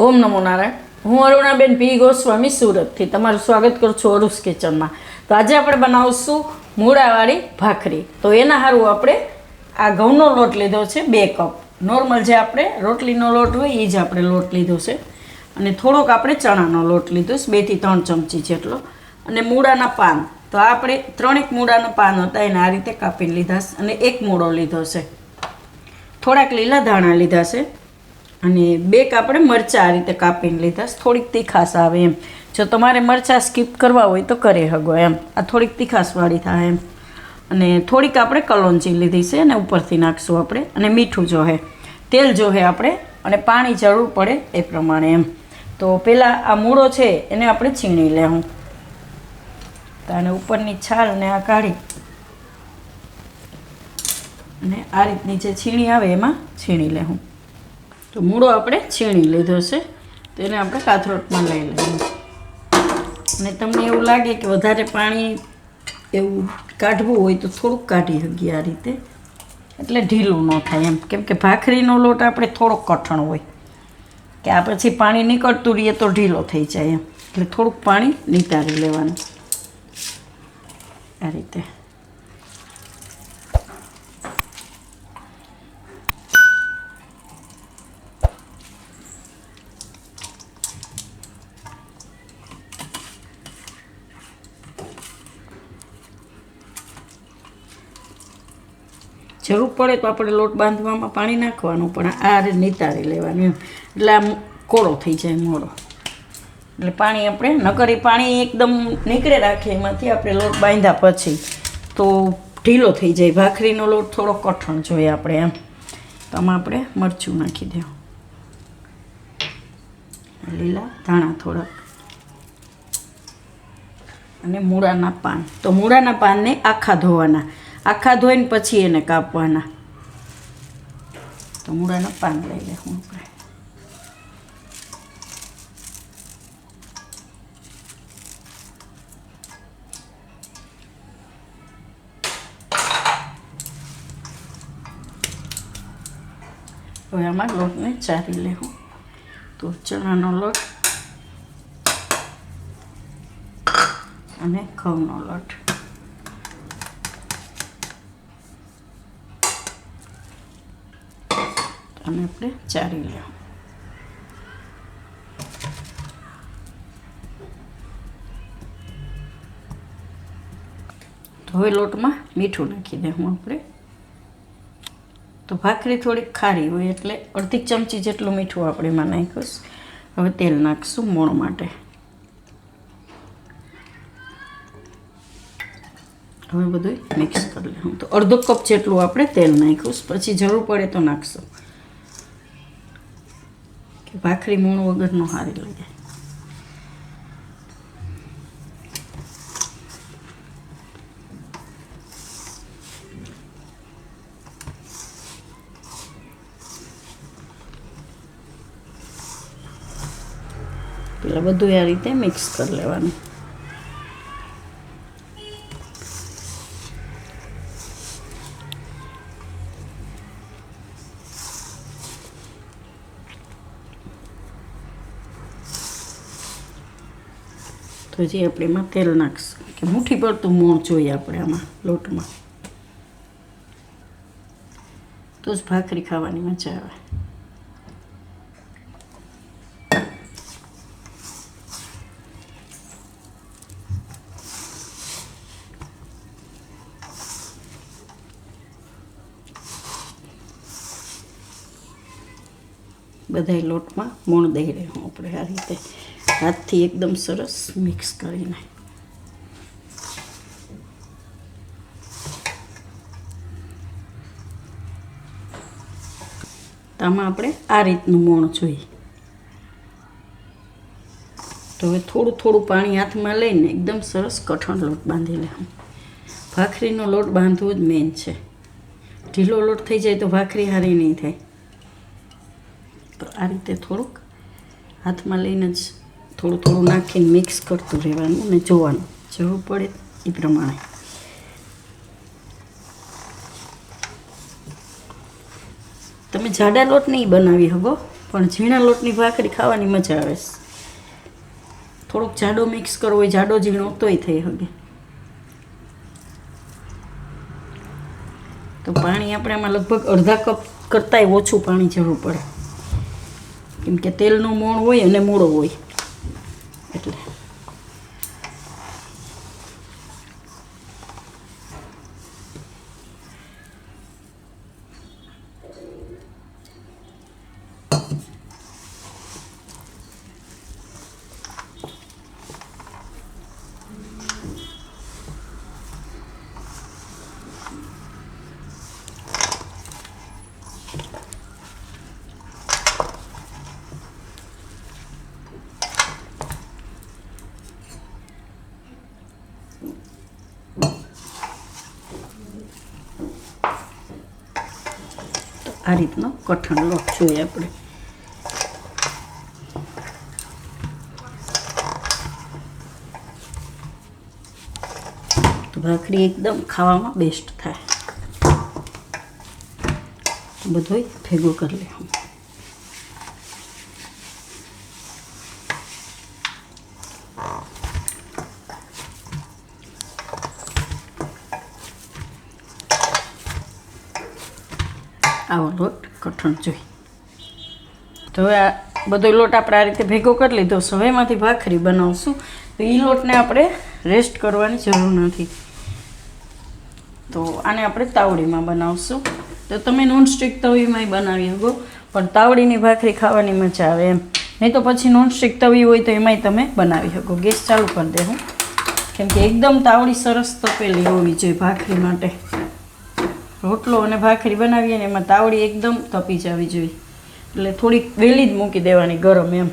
ઓમ નમો નારાયણ. હું અરુણાબેન પી ગોસ્વામી સુરતથી તમારું સ્વાગત કરું છું અરુસ કિચનમાં. તો આજે આપણે બનાવશું મૂળાવાળી ભાખરી. તો એના સારું આપણે આ ઘઉંનો લોટ લીધો છે 2 કપ. નોર્મલ જે આપણે રોટલીનો લોટ હોય એ જ આપણે લોટ લીધો છે. અને થોડોક આપણે ચણાનો લોટ લીધો છે 2 થી 3 ચમચી જેટલો. અને મૂળાના પાન, તો આપણે 3 મૂળાના પાન હતા એને આ રીતે કાપીને લીધા છે. અને 1 મૂળો લીધો છે. થોડાક લીલા ધાણા લીધા છે. અને 2 આપણે મરચાં આ રીતે કાપીને લીધા છે. થોડીક તીખાશ આવે એમ. જો તમારે મરચાં સ્કીપ કરવા હોય તો કરી શકો એમ. આ થોડીક તીખાશવાળી થાય એમ. અને થોડીક આપણે કલોંજી લીધી છે અને ઉપરથી નાખશું આપણે. અને મીઠું જોહે, તેલ જોહે આપણે, અને પાણી જરૂર પડે એ પ્રમાણે એમ. તો પહેલાં આ મૂળો છે એને આપણે છીણી લેવું. તો આને ઉપરની છાલને આ કાઢી અને આ રીતની જે છીણી આવે એમાં છીણી લેવું. તો મૂળો આપણે છીણી લીધો છે, તો એને આપણે કાથરોટમાં લઈ લઈએ. અને તમને એવું લાગે કે વધારે પાણી એવું કાઢવું હોય તો થોડુંક કાઢી શકીએ આ રીતે, એટલે ઢીલું ન થાય એમ. કેમ કે ભાખરીનો લોટ આપણે થોડોક કઠણ હોય કે આ પછી પાણી નીકળતું રહીએ તો ઢીલો થઈ જાય એમ. એટલે થોડુંક પાણી નિતારી લેવાનું આ રીતે. જરૂર પડે તો આપણે લોટ બાંધવામાં પાણી નાખવાનું, પણ આ રીતે નિતારી લેવાનું એમ. એટલે આમ કોળો થઈ જાય મોળો. એટલે પાણી આપણે નકરી પાણી એકદમ નીકળે રાખે એમાંથી આપણે લોટ બાંધ્યા પછી તો ઢીલો થઈ જાય. ભાખરીનો લોટ થોડો કઠણ જોઈએ આપણે એમ. તો આમાં આપણે મરચું નાખી દેવું, લીલા ધાણા થોડાક, અને મૂળાના પાન. તો મૂળાના પાનને આખા ધોવાના, આખા ધોઈને પછી એને કાપવાના. તો મૂળાના પાન લઈ લેવું આપણે. હવે આમાં લોટને ચારી લેવું. તો ચણાનો લોટ અને ઘઉંનો લોટ. અને આપણે ચારી લેવું. તો હવે લોટમાં મીઠું નાખી દેવું આપણે. તો ભાખરી થોડીક ખારી હોય એટલે અડધી ચમચી જેટલું મીઠું આપણે એમાં નાખ્યું. હવે તેલ નાખીશું મોણ માટે. હવે બધું મિક્સ કરી લેવું. તો અડધો કપ જેટલું આપણે તેલ નાખ્યું, પછી જરૂર પડે તો નાખશું. કે ભાખરી મૂણ વગરનો સારી લાગે. પેલા બધું આ રીતે મિક્સ કરી લેવાનું. તો જે આપણે એમાં તેલ નાખશું કે મુઠ્ઠી પડતું મોણ જોઈએ આપણે આમાં લોટમાં, તો જ ભાખરી ખાવાની મજા આવે. બધાય લોટમાં મોણ દઈ રહ્યું આપણે આ રીતે હાથથી એકદમ સરસ મિક્સ કરીને. તો આમાં આપણે આ રીતનું મોણ જોઈએ. તો હવે થોડું થોડું પાણી હાથમાં લઈને એકદમ સરસ કઠણ લોટ બાંધી લેવું. ભાખરીનો લોટ બાંધવો જ મેન છે. ઢીલો લોટ થઈ જાય તો ભાખરી સારી નહીં થાય. તો આ રીતે થોડુંક હાથમાં લઈને જ થોડું થોડું નાખીને મિક્સ કરતું રહેવાનું અને જોવાનું જરૂર પડે એ પ્રમાણે. તમે જાડા લોટ નહીં બનાવી શકો, પણ ઝીણા લોટની ભાખરી ખાવાની મજા આવે છે. થોડોક જાડો મિક્સ કરવો હોય, જાડો ઝીણો તોય થઈ શકે. તો પાણી આપણે આમાં લગભગ અડધા કપ કરતાંય ઓછું પાણી જરૂર પડે, કેમ કે તેલનું મોણ હોય અને મૂળો હોય એટલે. આ રીતનો કઠણ લોટ જોઈએ આપણે. તો ભાખરી એકદમ ખાવામાં બેસ્ટ થાય. બધુંય ભેગું કરી લેવું. આવો લોટ કઠણ જોઈ. તો હવે આ બધો લોટ આપણે આ રીતે ભેગો કરી લીધો. હવે એમાંથી ભાખરી બનાવશું. તો એ લોટને આપણે રેસ્ટ કરવાની જરૂર નથી. તો આને આપણે તાવડીમાં બનાવશું. તો તમે નોનસ્ટિક તવીમાંય બનાવી શકો, પણ તાવડીની ભાખરી ખાવાની મજા આવે એમ. નહીં તો પછી નોનસ્ટિક તવી હોય તો એમાંય તમે બનાવી શકો. ગેસ ચાલુ કરી દે હું, કેમ કે એકદમ તાવડી સરસ તપેલી હોવી જોઈએ ભાખરી માટે. રોટલો અને ભાખરી બનાવીએ ને એમાં તાવડી એકદમ તપી જવી જોઈએ. એટલે થોડીક વહેલી જ મૂકી દેવાની ગરમ એમ.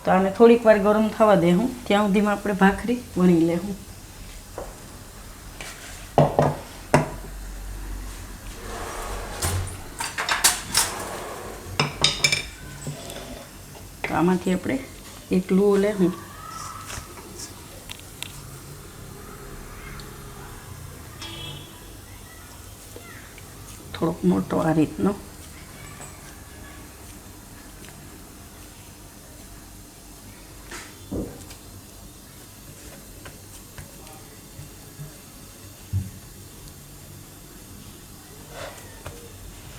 તો આને થોડીક વાર ગરમ થવા દે હું, ત્યાં સુધીમાં આપણે ભાખરી વણી લેવું. તો આમાંથી આપણે એક લૂવો લેવું. થોડોક મોટો આ રીતનો.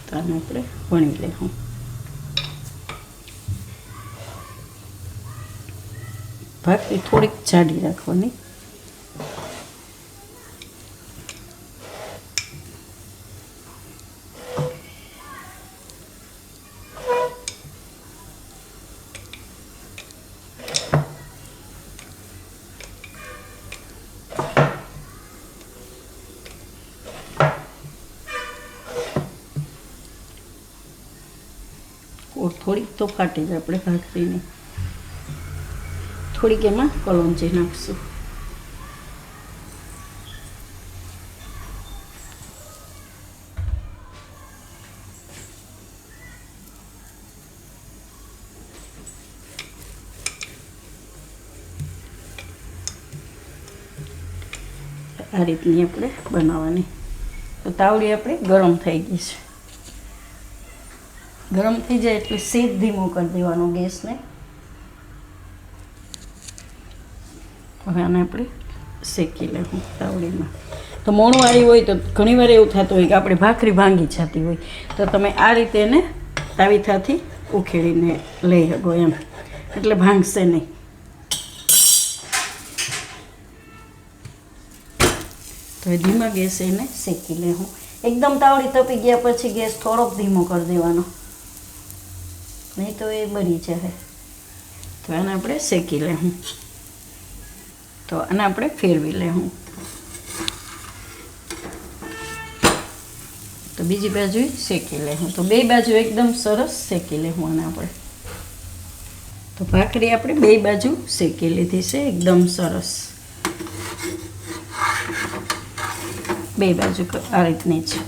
તો આને આપણે વણી લેવું. ભાખરી થોડીક જાડી રાખવાની. થોડીક તો ફાટી જાય આપણે ભાખરીને. થોડીક એમાં કલોંજી નાખશું. આ રીતની આપણે બનાવવાની. તો તાવડી આપણી ગરમ થઈ ગઈ છે. ગરમ થઈ જાય એટલે સેજ ધીમો કરી દેવાનો ગેસને. હવે આને આપણે શેકી લેવું તાવડીમાં. તો મોણવાળી હોય તો ઘણીવાર એવું થતું હોય કે આપણે ભાખરી ભાંગી જતી હોય, તો તમે આ રીતે એને તાવીથાથી ઉખેડીને લઈ શકો એમ, એટલે ભાંગશે નહીં. તો ધીમા ગેસે એને શેકી લેવું. એકદમ તાવડી તપી ગયા પછી ગેસ થોડોક ધીમો કરી દેવાનો, નહીં તો એ બળી જાય. તો આને આપણે શેકી લેવું. તો આને આપણે ફેરવી લેવું. તો બીજી બાજુ શેકી લેવું. તો બે બાજુ એકદમ સરસ શેકી લેવું આને આપણે. તો ભાખરી આપણે બે બાજુ શેકી લીધી છે એકદમ સરસ. બે બાજુ આ રીતની છે.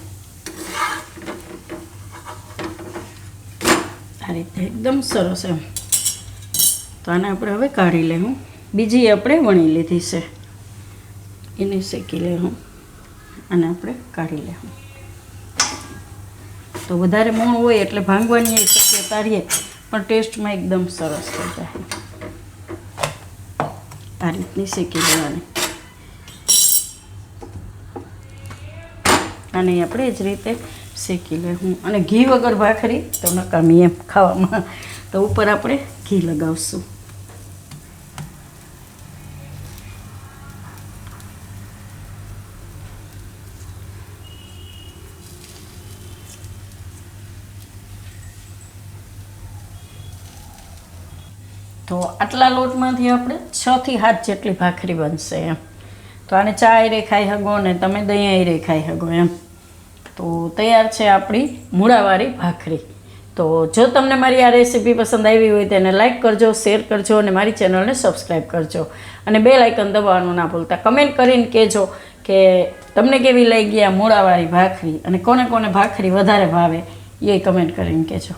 આ રીતે એકદમ સરસ એમ. તો આને આપણે હવે કાઢી લેવું. બીજી આપણે વણી લીધી છે, એને શેકી લેવું. અને આપણે કાઢી લેવું. તો વધારે મોણ હોય એટલે ભાંગવાની શક્યતા રહે, પણ ટેસ્ટમાં એકદમ સરસ થઈ જાય. આ રીતની શેકી દેવાની. અને આપણે એ જ રીતે શેકી લેવું. અને ઘી વગર ભાખરી તો નકામી એમ ખાવામાં, તો ઉપર આપણે ઘી લગાવશું. તો આટલા લોટમાંથી આપણે 6 થી 7 જેટલી ભાખરી બનશે એમ. તો આને ચા હારે ખાઈ શકો ને તમે દહીં હારે ખાઈ શકો એમ. તો તૈયાર છે આપણી મૂળાવાળી ભાખરી. તો જો તમને મારી આ રેસીપી પસંદ આવી હોય તો એને લાઇક કરજો, શેર કરજો અને મારી ચેનલને સબસ્ક્રાઈબ કરજો. અને બેલ આઇકન દબાવવાનું ના ભૂલતા. કમેન્ટ કરીને કહેજો કે તમને કેવી લાગી આ મૂળાવાળી ભાખરી, અને કોને કોને ભાખરી વધારે ભાવે એ કમેન્ટ કરીને કહેજો.